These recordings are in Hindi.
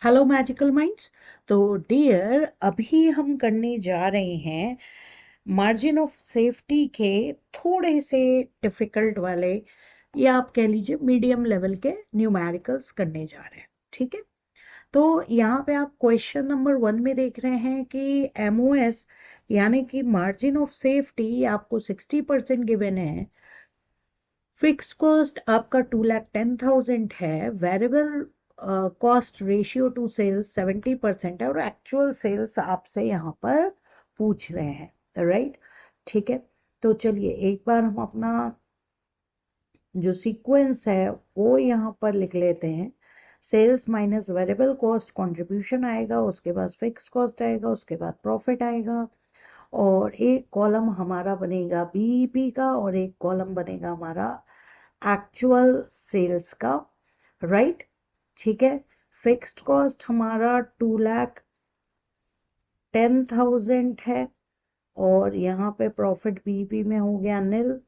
Hello magical minds. तो डियर, अभी हम करने जा रहे हैं मार्जिन ऑफ सेफ्टी के थोड़े से डिफिकल्ट वाले, या आप कह लीजिए मीडियम लेवल के न्यूमेरिकल्स करने जा रहे हैं। ठीक है, तो यहाँ पे आप क्वेश्चन नंबर 1 में देख रहे हैं कि एमओएस यानी कि मार्जिन ऑफ सेफ्टी आपको 60% गिवन है। फिक्स कॉस्ट आपका 2,10,000 है। Variable cost ratio to sales 70% है और एक्चुअल सेल्स आपसे यहाँ पर पूछ रहे हैं, राइट। ठीक है, तो चलिए एक बार हम अपना जो सीक्वेंस है वो यहाँ पर लिख लेते हैं। Sales minus variable cost contribution आएगा, उसके बाद फिक्स कॉस्ट आएगा, उसके बाद प्रॉफिट आएगा, और एक कॉलम हमारा बनेगा बीईपी का और एक कॉलम बनेगा हमारा एक्चुअल सेल्स का, राइट। ठीक है, फिक्स्ड कॉस्ट हमारा 2,10,000 है और यहाँ पे प्रॉफिट बीईपी में हो गया नील,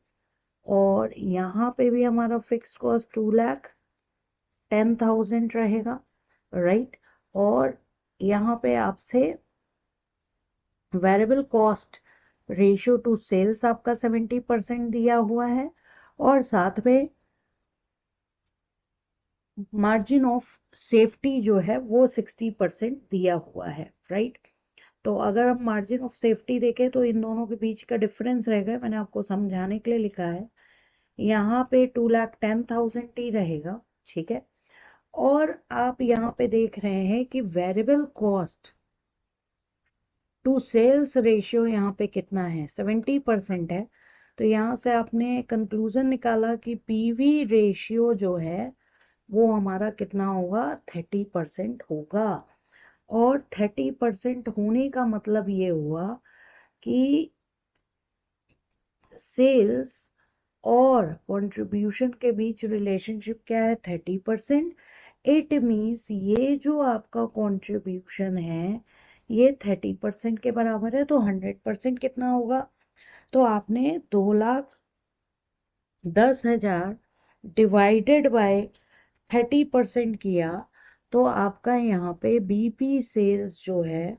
और यहाँ पे भी हमारा फिक्स कॉस्ट 2,10,000 रहेगा, राइट। और यहाँ पे आपसे variable cost ratio to sales आपका 70% दिया हुआ है और साथ में मार्जिन ऑफ सेफ्टी जो है वो 60% दिया हुआ है, राइट। तो अगर हम मार्जिन ऑफ सेफ्टी देखें तो इन दोनों के बीच का डिफरेंस रहेगा, मैंने आपको समझाने के लिए लिखा है। यहाँ पे 2,10,000 ही रहेगा, ठीक है। और आप यहाँ पे देख रहे हैं कि variable cost to sales ratio यहाँ पे कितना है, 70% है। तो यहाँ से आपने कंक्लूजन निकाला कि पीवी रेशियो जो है वो हमारा कितना होगा, 30% होगा। और 30% होने का मतलब ये हुआ कि सेल्स और कंट्रीब्यूशन के बीच रिलेशनशिप क्या है, 30%। इट मीन्स ये जो आपका कंट्रीब्यूशन है ये 30% के बराबर है, तो 100% कितना होगा। तो आपने 2,10,000 डिवाइडेड बाय 30% किया, तो आपका यहाँ पे बीपी सेल्स जो है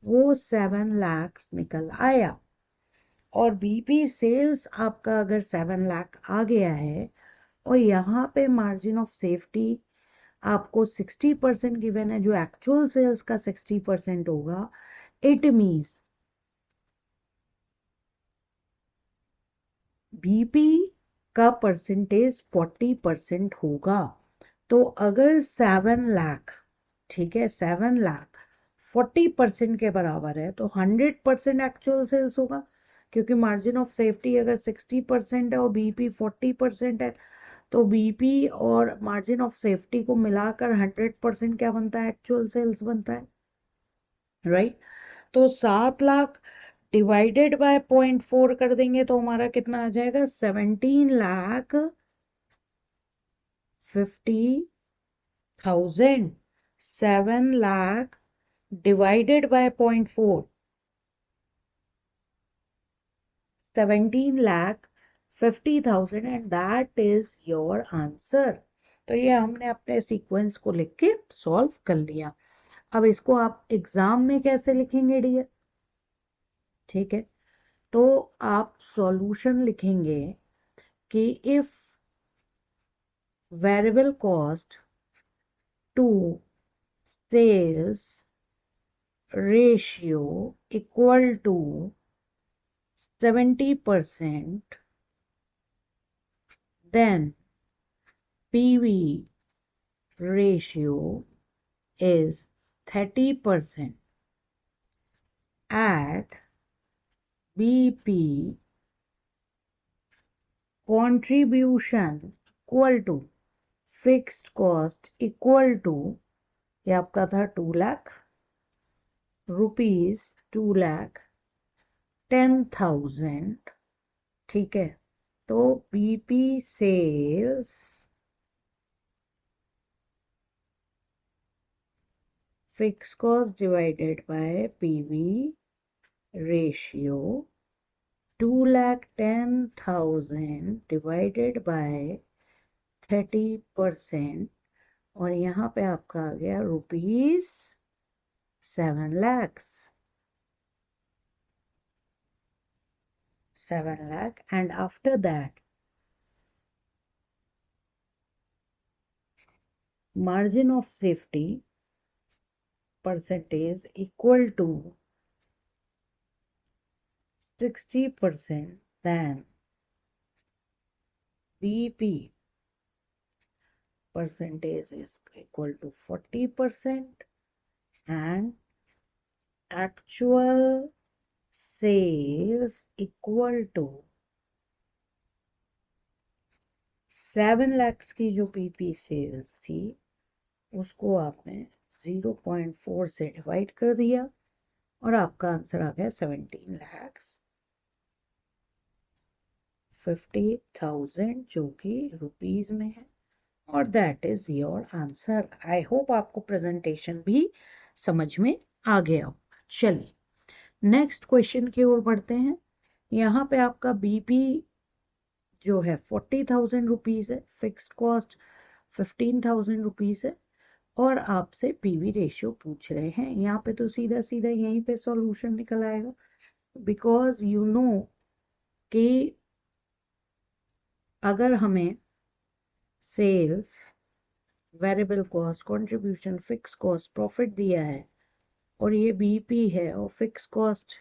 वो 7 लाख निकल आया। और बीपी सेल्स आपका अगर 7 लाख आ गया है और यहाँ पे मार्जिन ऑफ सेफ्टी आपको 60% गिवन है, जो एक्चुअल सेल्स का 60% होगा, इट मीन्स बीपी का परसेंटेज 40% होगा। तो अगर 7 लाख, ठीक है, 7 लाख 40% के बराबर है तो 100% एक्चुअल सेल्स होगा, क्योंकि मार्जिन ऑफ सेफ्टी अगर 60% है और बीपी 40% है, तो बीपी और मार्जिन ऑफ सेफ्टी को मिलाकर 100% क्या बनता है, एक्चुअल सेल्स बनता है, राइट। तो 7 लाख डिवाइडेड बाय 0.4 कर देंगे तो हमारा कितना आ जाएगा, 17,50,000। 7 lakh divided by 0.4, 17,50,000, and that is your answer। तो ये हमने अपने सीक्वेंस को लिख के सॉल्व कर लिया। अब इसको आप एग्जाम में कैसे लिखेंगे डियर, ठीक है। तो आप सॉल्यूशन लिखेंगे कि if variable cost to sales ratio equal to 70%, then PV ratio is 30% at BP contribution equal to fixed cost equal to, ये आपका था 2 लाख रुपीज, 2,10,000, ठीक है। तो BP sales fix cost divided by PV ratio 2,10,000 divided by 30% और यहाँ पे आपका आ गया ₹7 lakh, 7 lakh, and after that margin of safety percentage equal to 60%, then BP percentage is equal to 40%, and actual sales equal to 7 lakhs की जो BP सेल्स थी उसको आपने 0.4 से डिवाइड कर दिया और आपका आंसर आ गया 17,50,000 जो कि रुपीज में है। और that is your answer. I hope आपको प्रेजेंटेशन भी समझ में आ गया हो। चलिए नेक्स्ट क्वेश्चन की ओर बढ़ते हैं। यहाँ पे आपका बीपी जो है 40,000 रुपीज है, फिक्स्ड कॉस्ट 15,000 रुपीज है और आपसे पीवी रेशियो पूछ रहे हैं। यहाँ पे तो सीधा सीधा यहीं पे सॉल्यूशन निकल आएगा, बिकॉज यू नो कि अगर हमें sales, variable cost, contribution, fix cost, profit दिया है और ये बीपी है और फिक्स कॉस्ट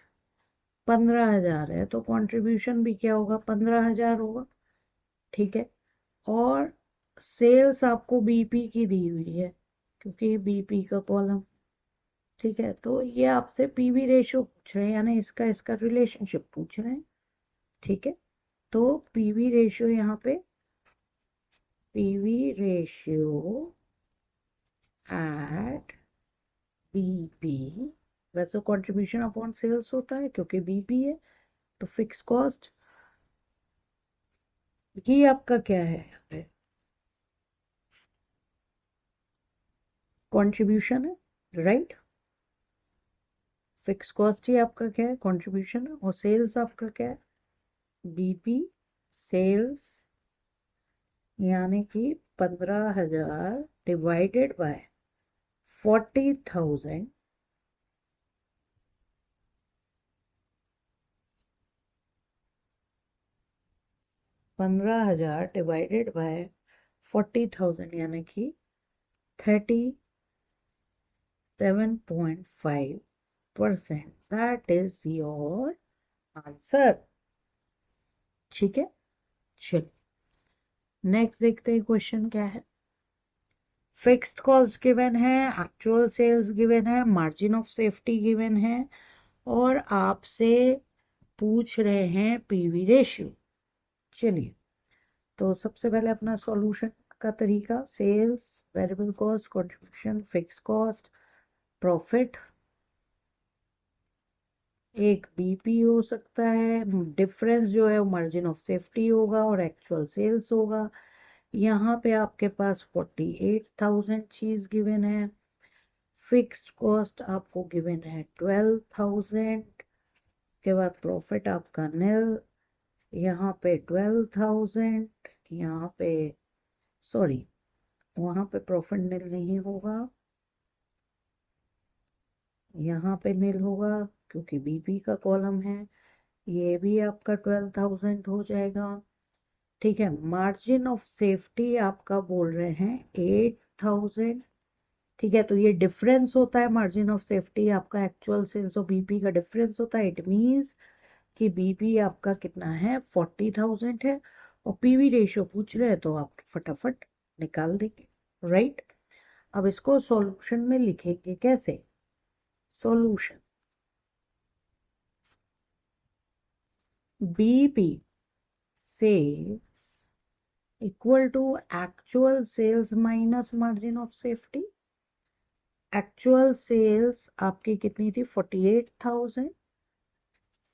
15,000 है तो कंट्रीब्यूशन भी क्या होगा, 15,000 होगा। ठीक है, और सेल्स आपको बीपी की दी हुई है क्योंकि बीपी का कॉलम। ठीक है, तो ये आपसे पीवी रेशियो पूछ रहे हैं, यानी इसका इसका रिलेशनशिप पूछ रहे हैं। ठीक है, तो पीवी रेशियो यहाँ पे पीवी रेशियो एट बीपी, वैसे कंट्रीब्यूशन अपॉन सेल्स होता है क्योंकि बीपी है, तो फिक्स कॉस्ट ये आपका क्या है यहाँ पे, कंट्रीब्यूशन है, राइट। फिक्स कॉस्ट ही आपका क्या है, कंट्रीब्यूशन है, और सेल्स आपका क्या है, बीपी सेल्स, यानी कि 15,000 डिवाइडेड बाय 40,000, 15,000 डिवाइडेड बाय 40,000 यानी कि 37.5%। That is your answer. ठीक है, चलिए नेक्स्ट देखते हैं क्वेश्चन क्या है। फिक्स्ड कॉस्ट गिवन है, एक्चुअल सेल्स गिवन है, मार्जिन ऑफ सेफ्टी गिवन है और आपसे पूछ रहे हैं पीवी रेशियो। चलिए, तो सबसे पहले अपना सॉल्यूशन का तरीका, sales, variable cost, contribution, fix cost, profit, एक बीपी हो सकता है, डिफरेंस जो है वो मार्जिन ऑफ सेफ्टी होगा और एक्चुअल सेल्स होगा। यहाँ पे आपके पास 48,000 चीज गिवन है, फिक्स्ड कॉस्ट आपको गिवन है 12,000, के बाद प्रॉफिट आपका निल, यहाँ पे 12,000, यहाँ पे सॉरी वहाँ पे प्रॉफिट निल नहीं होगा, यहाँ पे निल होगा क्योंकि बीपी का कॉलम है, ये भी आपका 12,000 हो जाएगा। ठीक है, मार्जिन ऑफ सेफ्टी आपका बोल रहे हैं 8,000। ठीक है, तो ये डिफरेंस होता है, मार्जिन ऑफ सेफ्टी आपका एक्चुअल सेल्स और बीपी का डिफरेंस होता है। इट मीन्स कि बीपी आपका कितना है, 40,000 है और पीवी रेशियो पूछ रहे हैं तो आप फटाफट निकाल देंगे, राइट। अब इसको सॉल्यूशन में लिखेंगे कैसे, solution BP sales equal to actual sales minus margin of safety. Actual sales आपकी कितनी थी, 48,000,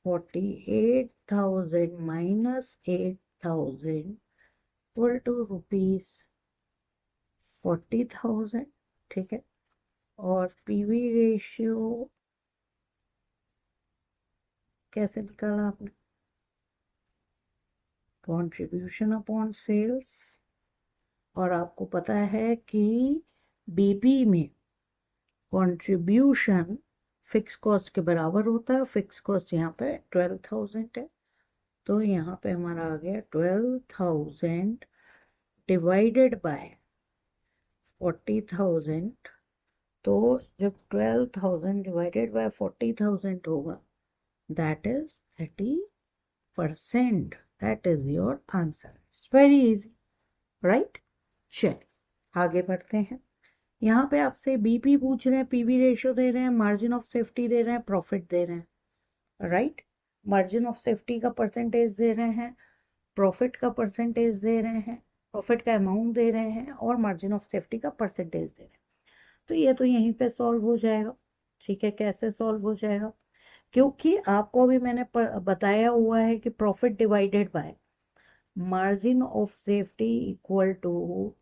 48,000 माइनस 8,000 इक्वल टू रुपीज 40,000। ठीक है, और पीवी रेशियो कैसे निकाला आपने, कंट्रीब्यूशन अपॉन सेल्स, और आपको पता है कि बीपी में कंट्रीब्यूशन फिक्स कॉस्ट के बराबर होता है। फिक्स कॉस्ट यहाँ पे 12,000 है, तो यहाँ पे हमारा आ गया 12,000 डिवाइडेड बाय 40,000। तो जब 12,000 डिवाइडेड बाय 40,000 होगा, that is 30%। That is your answer. It's very easy, right. चलिए आगे बढ़ते हैं। यहाँ पे आपसे बीपी पूछ रहे हैं, पीवी रेशियो दे रहे हैं, मार्जिन ऑफ सेफ्टी दे रहे हैं, प्रॉफिट दे रहे हैं, राइट। मार्जिन ऑफ सेफ्टी का परसेंटेज दे रहे हैं, प्रॉफिट का परसेंटेज दे रहे हैं, प्रॉफिट का अमाउंट दे रहे हैं, और मार्जिन ऑफ सेफ्टी का परसेंटेज दे रहे हैं। तो ये तो यहीं पे सॉल्व हो जाएगा। ठीक है, कैसे सॉल्व हो जाएगा? क्योंकि आपको अभी मैंने बताया हुआ है कि profit divided by margin of safety equal to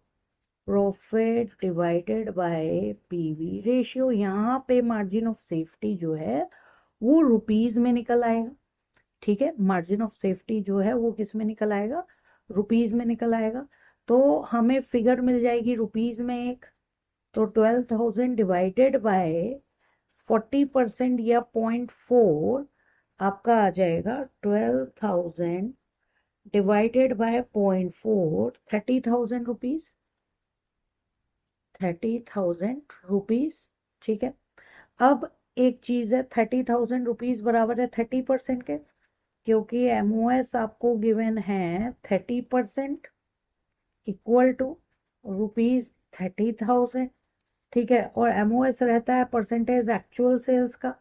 profit divided by PV ratio. यहाँ पे मार्जिन ऑफ सेफ्टी जो है वो रुपीज में निकल आएगा। ठीक है, मार्जिन ऑफ सेफ्टी जो है वो किस में निकल आएगा? रुपीज में निकल आएगा। तो हमें फिगर मिल जाएगी रुपीज में एक। तो 12,000 डिवाइडेड बाय 40% या 0.4 आपका आ जाएगा 12,000 डिवाइडेड बाय 0.4, 30,000 रुपीज। 30,000 रुपीज। ठीक है, अब एक चीज है, 30,000 रुपीज बराबर है 30% के, क्योंकि एमओएस आपको गिवन है 30% इक्वल टू रुपीज 30,000। ठीक है, और एमओएस रहता है परसेंटेज एक्चुअल सेल्स का।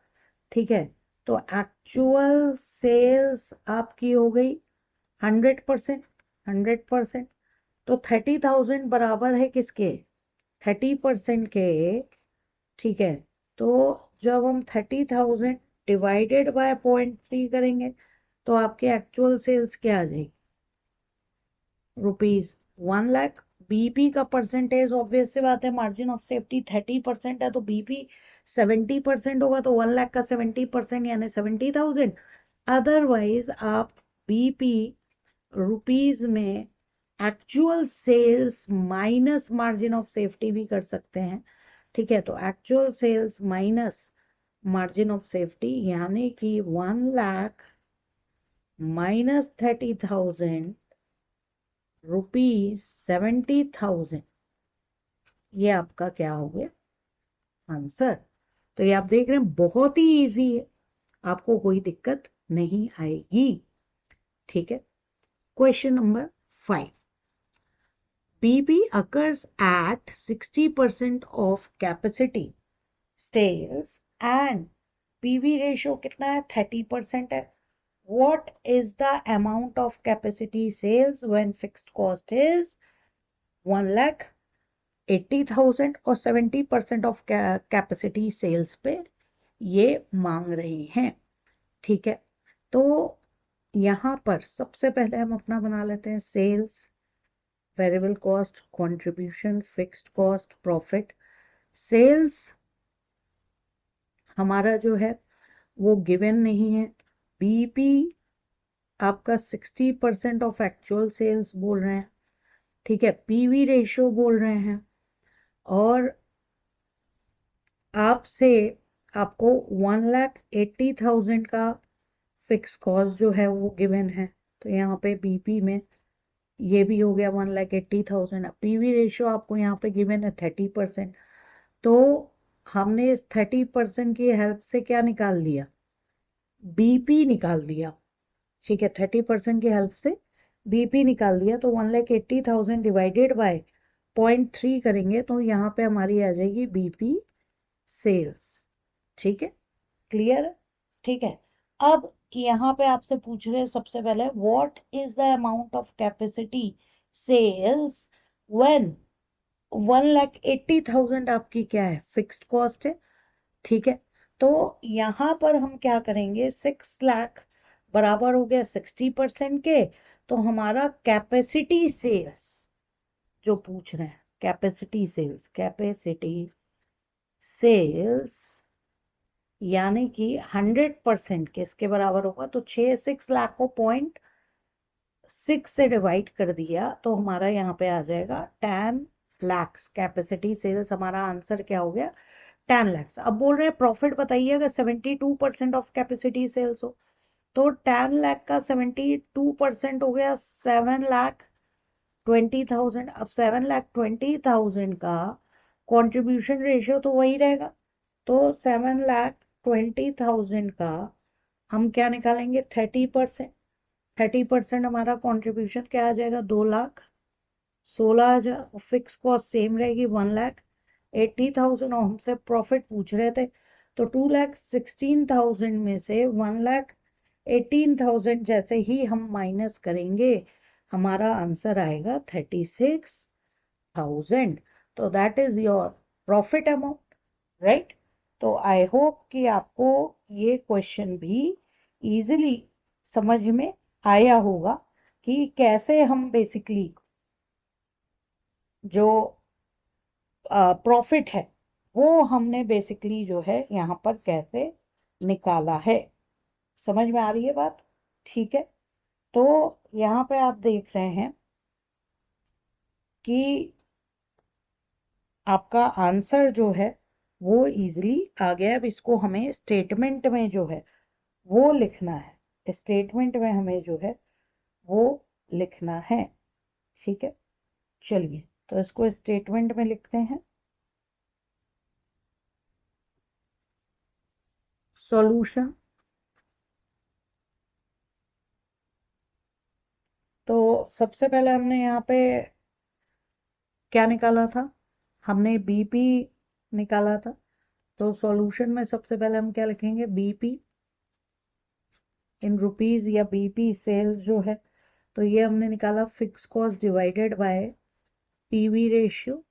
ठीक है, तो एक्चुअल सेल्स आपकी हो गई 100%। 100%, तो 30,000 बराबर है किसके? 30% के। ठीक है, तो जब हम 30,000 डिवाइडेड बाय 0.3 करेंगे तो आपके एक्चुअल सेल्स क्या आ जाएगी? रुपीज 1 लाख। बीपी का परसेंटेज ऑब्वियस सी बात है, मार्जिन ऑफ सेफ्टी 30% है, तो बीपी 70% होगा, तो 1 लाख का 70% यानी 70,000। अदरवाइज आप बीपी रुपीज में actual sales minus margin of safety भी कर सकते हैं। ठीक है, तो actual sales minus margin of safety यानी कि 1 लाख माइनस 30,000 रुपीज 70,000, ये आपका क्या हो गया? आंसर। तो ये आप देख रहे हैं बहुत ही इजी है, आपको कोई दिक्कत नहीं आएगी। ठीक है, question number 5। BP occurs at 60% of capacity sales and PV ratio कितना है? 30% है। What is the amount of capacity sales when fixed cost is 1,80,000 और 70% ऑफ कैपेसिटी सेल्स पे ये मांग रही हैं? ठीक है, तो यहाँ पर सबसे पहले हम अपना बना लेते हैं sales, variable cost, contribution, fixed cost, profit. Sales हमारा जो है वो गिवन नहीं है। बीपी आपका 60% ऑफ एक्चुअल सेल्स बोल रहे हैं। ठीक है, पीवी रेशियो बोल रहे हैं, और आपसे आपको 1,80,000 का फिक्स कॉस्ट जो है वो गिवन है। तो यहाँ पे बीपी में ये भी हो गया 1,80,000। पीवी रेशियो आपको यहाँ पे गिवन है 30%। तो हमने इस 30% की हेल्प से क्या निकाल लिया? बीपी निकाल दिया। ठीक है, 30% की हेल्प से बीपी निकाल दिया। तो 1,80,000 डिवाइडेड बाय 0.3 करेंगे तो यहाँ पे हमारी आ जाएगी बीपी सेल्स। ठीक है, क्लियर है? ठीक है, अब यहाँ पे आपसे पूछ रहे हैं सबसे पहले what is the amount of capacity sales when 1,80,000 आपकी क्या है? फिक्स्ड कॉस्ट है। ठीक है, तो यहाँ पर हम क्या करेंगे? 6 लाख बराबर हो गया 60% के। तो हमारा कैपेसिटी सेल्स जो पूछ रहे हैं, कैपेसिटी सेल्स, कैपेसिटी सेल्स यानी कि 100% किसके बराबर होगा? तो 6 लाख को 0.6 से डिवाइड कर दिया तो हमारा यहाँ पे आ जाएगा 10 लैक्स कैपेसिटी सेल्स, हमारा आंसर क्या हो गया 10 लैक्स। अब बोल रहे हैं प्रॉफिट बताइए अगर 72% ऑफ कैपेसिटी सेल्स हो, तो 10 लाख का 72% हो गया 7,20,000। अब 7,20,000 का कंट्रीब्यूशन रेशियो तो वही रहेगा, तो 7,20,000 का हम क्या निकालेंगे 30%। 30% हमारा कंट्रीब्यूशन क्या आ जाएगा 2,16,000। फिक्स कॉस्ट सेम रहेगी 1,80,000 और हमसे प्रॉफिट पूछ रहे थे, तो 2,16,000 में से 1,18,000 जैसे ही हम माइनस करेंगे हमारा आंसर आएगा 36,000। तो that is your profit amount, right. तो आई होप कि आपको ये क्वेश्चन भी इजीली समझ में आया होगा कि कैसे हम बेसिकली जो प्रॉफिट है वो हमने बेसिकली जो है यहाँ पर कैसे निकाला है। समझ में आ रही है बात, ठीक है। तो यहाँ पे आप देख रहे हैं कि आपका आंसर जो है वो इजीली आ गया। अब इसको हमें स्टेटमेंट में जो है वो लिखना है, स्टेटमेंट में हमें जो है वो लिखना है, ठीक है। चलिए तो इसको स्टेटमेंट में लिखते हैं। सॉल्यूशन, तो सबसे पहले हमने यहाँ पे क्या निकाला था, हमने बीपी निकाला था। तो सॉल्यूशन में सबसे पहले हम क्या लिखेंगे बीपी इन रुपीज या बीपी सेल्स जो है, तो ये हमने निकाला fix cost divided by PV ratio.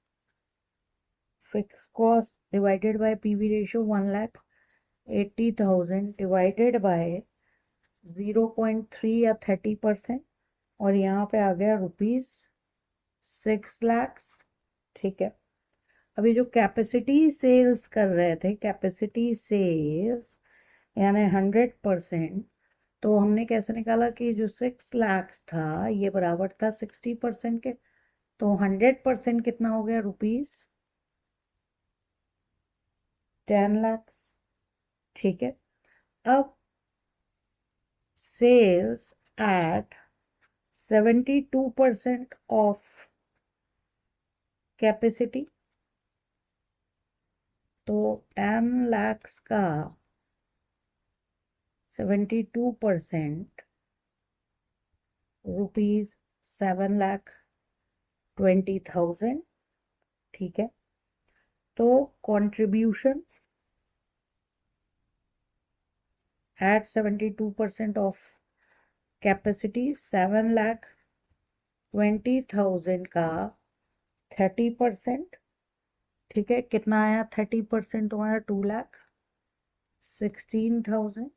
Fix cost divided by PV ratio 1,80,000 divided by 0.3 या 30%, और यहाँ पे आ गया रुपीज 6 लाख, ठीक है। अभी जो कैपेसिटी सेल्स कर रहे थे, कैपेसिटी सेल्स यानी 100%, तो हमने कैसे निकाला कि जो 6 लाख था ये बराबर था 60% के, तो 100% कितना हो गया रुपीज 10 लाख, ठीक है। अब सेल्स एट 72% ऑफ कैपेसिटी, तो 10 लाख का 72% रुपीज 7,20,000, ठीक है। तो कंट्रीब्यूशन एट 72% ऑफ कैपेसिटी 7,20,000 का 30%, ठीक है। कितना आया 30% तुम्हारा 2,16,000,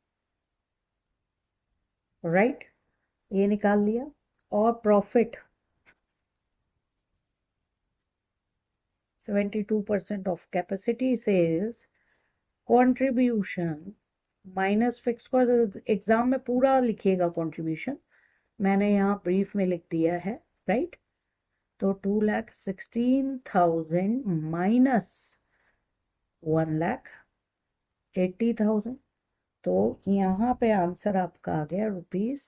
राइट, ये निकाल लिया। और profit 72% of capacity sales contribution minus fix cost. Exam में पूरा लिखिएगा कंट्रीब्यूशन, मैंने यहाँ ब्रीफ में लिख दिया है, राइट। तो 2,16,000 माइनस 1,80,000, तो यहाँ पे आंसर आपका आ गया रुपीज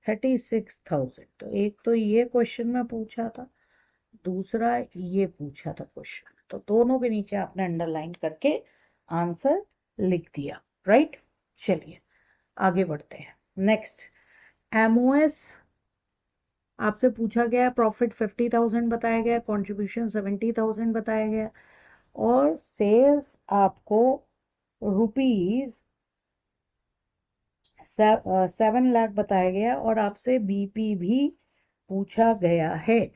36,000। तो एक तो ये क्वेश्चन में पूछा था, दूसरा ये पूछा था क्वेश्चन, तो दोनों के नीचे आपने अंडरलाइन करके आंसर लिख दिया, राइट। चलिए आगे बढ़ते हैं। नेक्स्ट एमओएस आपसे पूछा गया, प्रॉफिट 50,000 बताया गया, कंट्रीब्यूशन 70,000 बताया गया, और सेल्स आपको रुपीज 7 लाख बताया गया, और आपसे बीपी भी पूछा गया है,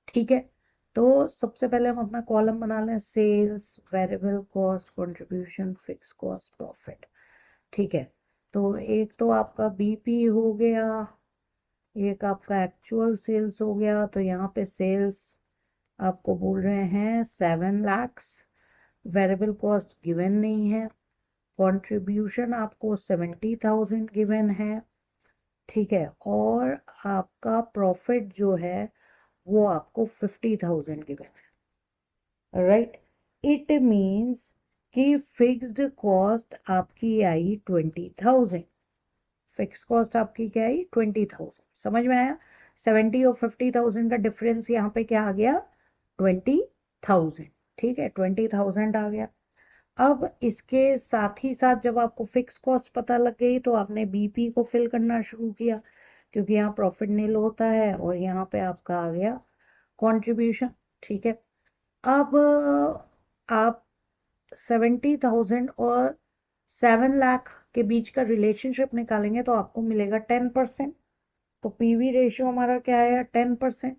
ठीक है। तो सबसे पहले हम अपना कॉलम बना लें, sales, variable cost, contribution, fix cost, profit, ठीक है। तो एक तो आपका बीपी हो गया, एक आपका एक्चुअल सेल्स हो गया। तो यहाँ पे सेल्स आपको बोल रहे हैं 7 लाख, वेरिएबल कॉस्ट गिवन नहीं है, कंट्रीब्यूशन आपको 70,000 गिवन है, ठीक है। और आपका प्रॉफिट जो है वो आपको 50,000 गिवन है, राइट। इट मीन्स कि फिक्स्ड कॉस्ट आपकी आई 20,000। फिक्स कॉस्ट आपकी क्या आई 20,000। समझ में आया? 70 और 50,000 का डिफरेंस यहाँ पे क्या आ गया 20,000। ठीक है 20,000 आ गया। अब इसके साथ ही साथ जब आपको फिक्स कॉस्ट पता लग गई तो आपने बीपी को फिल करना शुरू किया, क्योंकि यहाँ प्रॉफिट नील होता है और यहाँ पे आपका आ गया कंट्रीब्यूशन। ठीक है। अब आप 70,000 और 7 लाख के बीच का रिलेशनशिप निकालेंगे तो आपको मिलेगा 10%। तो पीवी रेशियो हमारा क्या आया 10%।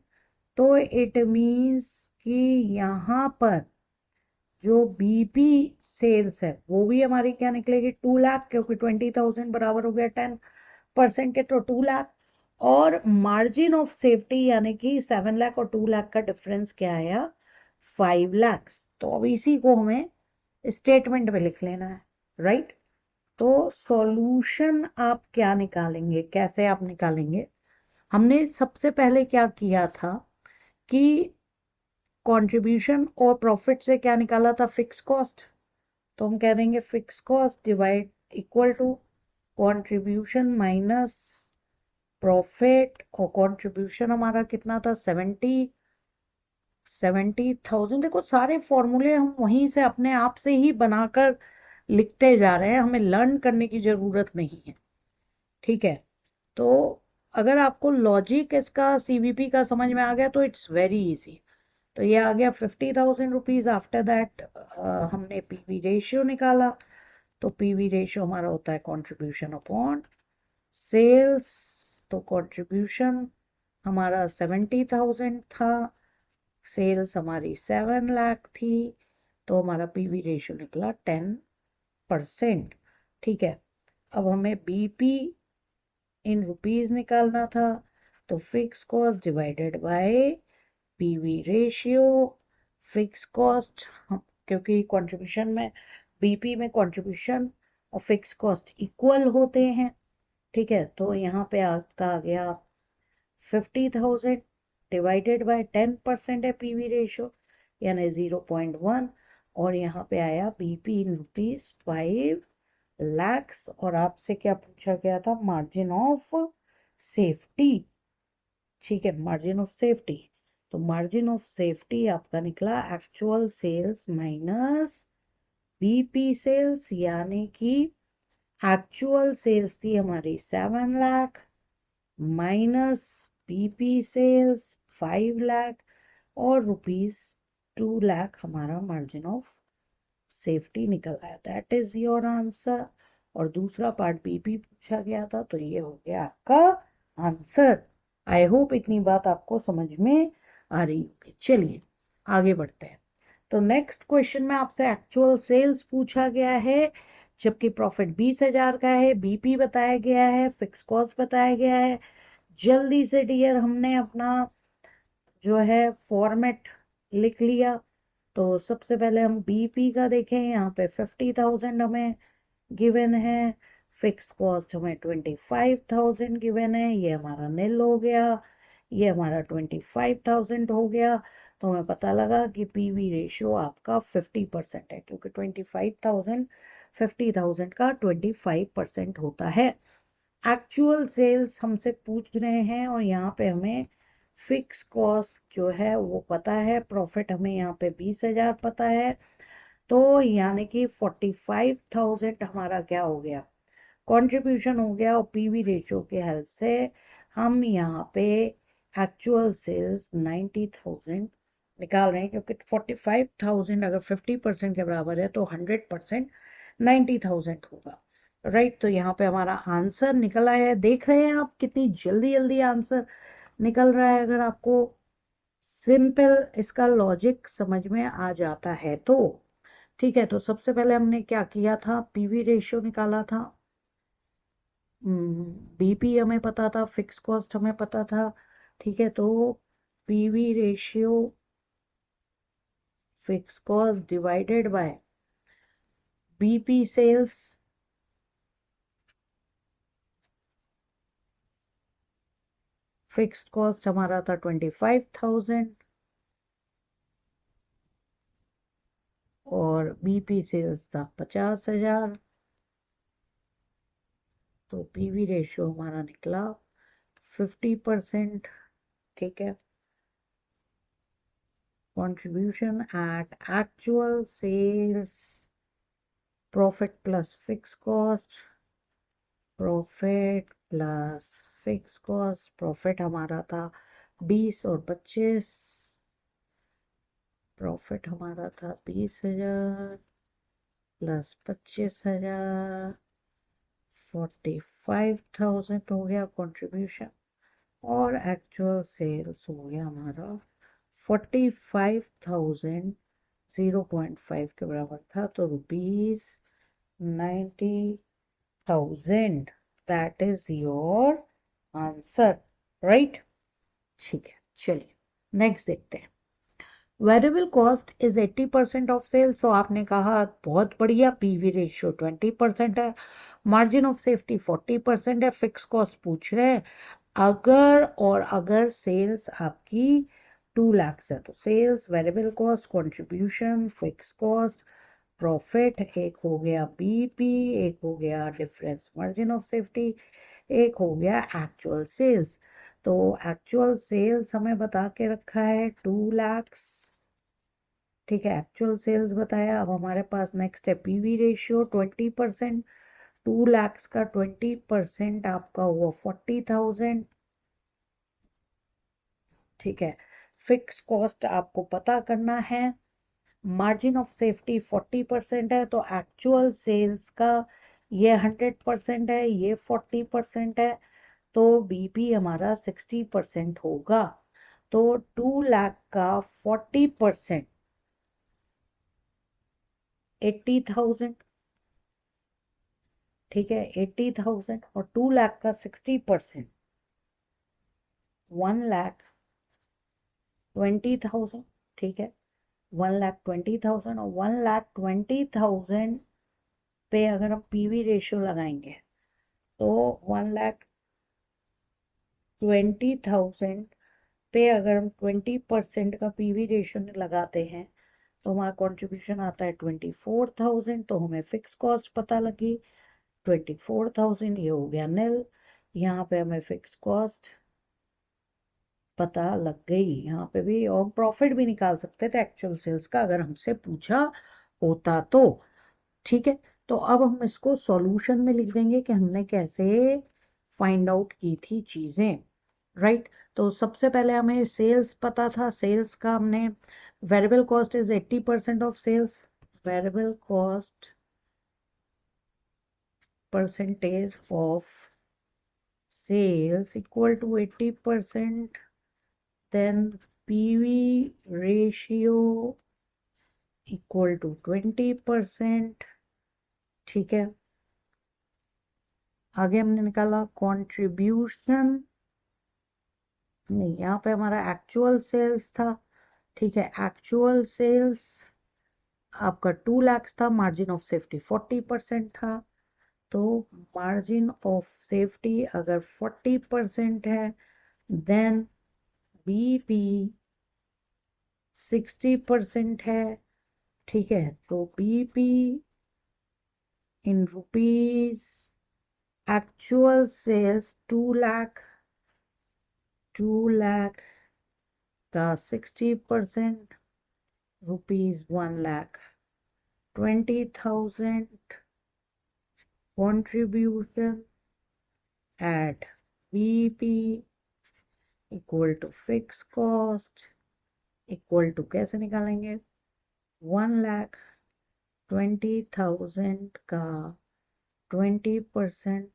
तो इट मीन्स कि यहाँ पर जो बीपी सेल्स है वो भी हमारी क्या निकलेगी 2 लाख, क्योंकि 20,000 बराबर हो गया 10% के, तो 2 लाख। और मार्जिन ऑफ सेफ्टी यानी कि 7 लाख और 2 लाख का डिफरेंस क्या आया 5 लाख। तो अब इसी को हमें स्टेटमेंट में लिख लेना है। राइट। तो सॉल्यूशन आप क्या निकालेंगे, कैसे आप निकालेंगे? हमने सबसे पहले क्या किया था कि कंट्रीब्यूशन और प्रॉफिट से क्या निकाला था फिक्स कॉस्ट। तो हम कह देंगे fix cost divide equal to contribution minus profit. और कंट्रीब्यूशन हमारा कितना था 70,000। देखो सारे फॉर्मूले हम वहीं से अपने आप से ही बनाकर लिखते जा रहे हैं, हमें लर्न करने की ज़रूरत नहीं है। ठीक है। तो अगर आपको लॉजिक इसका सीवीपी का समझ में आ गया तो इट्स वेरी इजी। तो ये आ गया 50,000 रुपीज़। आफ्टर दैट हमने पीवी रेशियो निकाला। तो पीवी रेशियो हमारा होता है कंट्रीब्यूशन अपॉन सेल्स। तो कंट्रीब्यूशन हमारा 70,000 था, सेल्स हमारी 7 लाख थी, तो हमारा पीवी रेशियो निकला 10%। ठीक है। अब हमें बीपी इन रुपीज निकालना था। तो fix cost divided by PV ratio. Fix cost क्योंकि कंट्रीब्यूशन में बीपी में कंट्रीब्यूशन और फिक्स कॉस्ट इक्वल होते हैं। ठीक है। तो यहाँ पे आपका आ गया 50,000 डिवाइडेड बाय 10% है पीवी रेशियो यानी 0.1। और यहाँ पे आया बीपी इन रुपीज 5 lakhs। और आपसे क्या पूछा गया था मार्जिन ऑफ सेफ्टी। ठीक है मार्जिन ऑफ सेफ्टी। तो मार्जिन ऑफ सेफ्टी आपका निकला actual sales minus BP sales, यानी कि एक्चुअल सेल्स थी हमारी 7 lakh minus BP sales 5 lakh और रुपीज 2 लाख हमारा मार्जिन ऑफ सेफ्टी निकल आया। That is your answer. और दूसरा पार्ट बीपी पूछा गया था तो ये हो गया आपका आंसर। आई होप इतनी बात आपको समझ में आ रही होगी। चलिए आगे बढ़ते हैं। तो नेक्स्ट क्वेश्चन में आपसे एक्चुअल सेल्स पूछा गया है, जबकि प्रॉफिट 20,000 का है, बीपी बताया गया है, फिक्स कॉस्ट बताया गया है। जल्दी से डियर हमने अपना जो है फॉर्मेट लिख लिया। तो सबसे पहले हम बीपी का देखें। यहाँ पे 50,000 हमें गिवन है, फिक्स कॉस्ट हमें 25,000 गिवन है, ये हमारा निल हो गया, ये हमारा 25,000 हो गया। तो हमें पता लगा कि पीवी रेशियो आपका 50% है, क्योंकि 25,000 50,000 का 25% होता है। एक्चुअल सेल्स हमसे पूछ रहे हैं और यहाँ पे हमें फिक्स कॉस्ट जो है वो पता है, प्रॉफिट हमें यहाँ पे 20,000 पता है। तो यानी कि 45,000 हमारा क्या हो गया कंट्रीब्यूशन हो गया। और पीवी रेशियो के हेल्प से हम यहाँ पे एक्चुअल सेल्स 90,000 निकाल रहे हैं, क्योंकि 45,000 अगर 50% के बराबर है तो 100% 90,000 होगा। राइट। तो यहाँ पे हमारा आंसर निकल आया है। देख रहे हैं आप कितनी जल्दी जल्दी आंसर निकल रहा है, अगर आपको सिंपल इसका लॉजिक समझ में आ जाता है तो। ठीक है। तो सबसे पहले हमने क्या किया था पीवी रेशियो निकाला था, बीपी हमें पता था, फिक्स कॉस्ट हमें पता था। ठीक है। तो PV ratio fix cost divided by BP sales. Fix cost हमारा था 25,000 और बीपी सेल्स था 50,000, तो पीवी रेशियो हमारा निकला 50%। ठीक है, contribution at actual sales, profit plus fixed cost, profit plus fixed cost, profit हमारा था 20 और 25, प्रॉफिट हमारा था 20,000 प्लस 25,000, 45,000 हो गया कंट्रीब्यूशन, और एक्चुअल सेल्स हो गया हमारा 45,000, 0.5 के बराबर था, तो ₹90,000, that is your answer, right. ठीक है, चलिए नेक्स्ट देखते हैं। Variable cost is 80% of sales. तो आपने कहा बहुत बढ़िया, पीवी रेशियो 20% है, मार्जिन ऑफ सेफ्टी 40% है, फिक्स कॉस्ट पूछ रहे हैं अगर सेल्स आपकी 2 लाख है, तो sales, variable cost, contribution, fix cost, profit, एक हो गया बीपी, एक हो गया डिफरेंस मार्जिन ऑफ सेफ्टी, एक हो गया एक्चुअल सेल्स। तो एक्चुअल सेल्स हमें बता के रखा है 2 लाख। ठीक है, एक्चुअल सेल्स बताया। अब हमारे पास नेक्स्ट है पीवी रेशियो 20%, 2 लाख का 20% आपका हुआ 40,000। ठीक है, फिक्स कॉस्ट आपको पता करना है, मार्जिन ऑफ सेफ्टी 40% है, तो एक्चुअल सेल्स का ये 100% है, ये 40% है, तो बीपी हमारा 60% होगा। तो 2 लाख का 40%, 80,000। ठीक है, 80,000, और 2 लाख का 60%, 1,20,000। ठीक है, 1,20,000, और 1,20,000 पे अगर हम पीवी रेशियो लगाएंगे तो 1,20,000 पे अगर हम 20% का पीवी रेशियो लगाते हैं तो हमारा कंट्रीब्यूशन आता है 24,000। तो हमें फिक्स कॉस्ट पता लगी 24,000, ये हो गया नील। यहाँ पे हमें फिक्स कॉस्ट पता लग गई, यहाँ पे भी, और प्रॉफिट भी निकाल सकते थे एक्चुअल सेल्स का अगर हमसे पूछा होता तो। ठीक है, तो अब हम इसको सॉल्यूशन में लिख देंगे कि हमने कैसे फाइंड आउट की थी चीजें, राइट। तो सबसे पहले हमें सेल्स पता था, सेल्स का हमने variable cost is 80% of sales, variable cost percentage of sales equal to 80%, then PV ratio equal to 20%। ठीक है, आगे हमने निकाला कंट्रीब्यूशन, नहीं यहाँ पे हमारा एक्चुअल सेल्स था। ठीक है, एक्चुअल सेल्स आपका 2 लाख था, मार्जिन ऑफ सेफ्टी 40% था, तो मार्जिन ऑफ सेफ्टी अगर 40% है देन बीपी 60% है। ठीक है, तो BP in rupees, actual sales 2 lakh, 2 lakh का 60%, rupees 1,20,000, contribution at BP equal to fix cost equal to, कैसे निकालेंगे, 1,20,000 का 20%,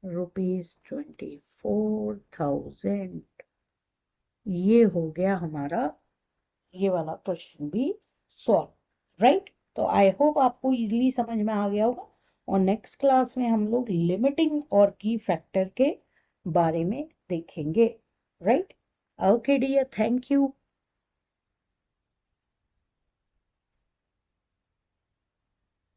₹24,000। ये हो गया हमारा ये वाला क्वेश्चन भी सॉल्व, राइट। तो आई होप आपको इजीली समझ में आ गया होगा, और नेक्स्ट क्लास में हम लोग लिमिटिंग और की फैक्टर के बारे में देखेंगे, right. Okay dear, thank you.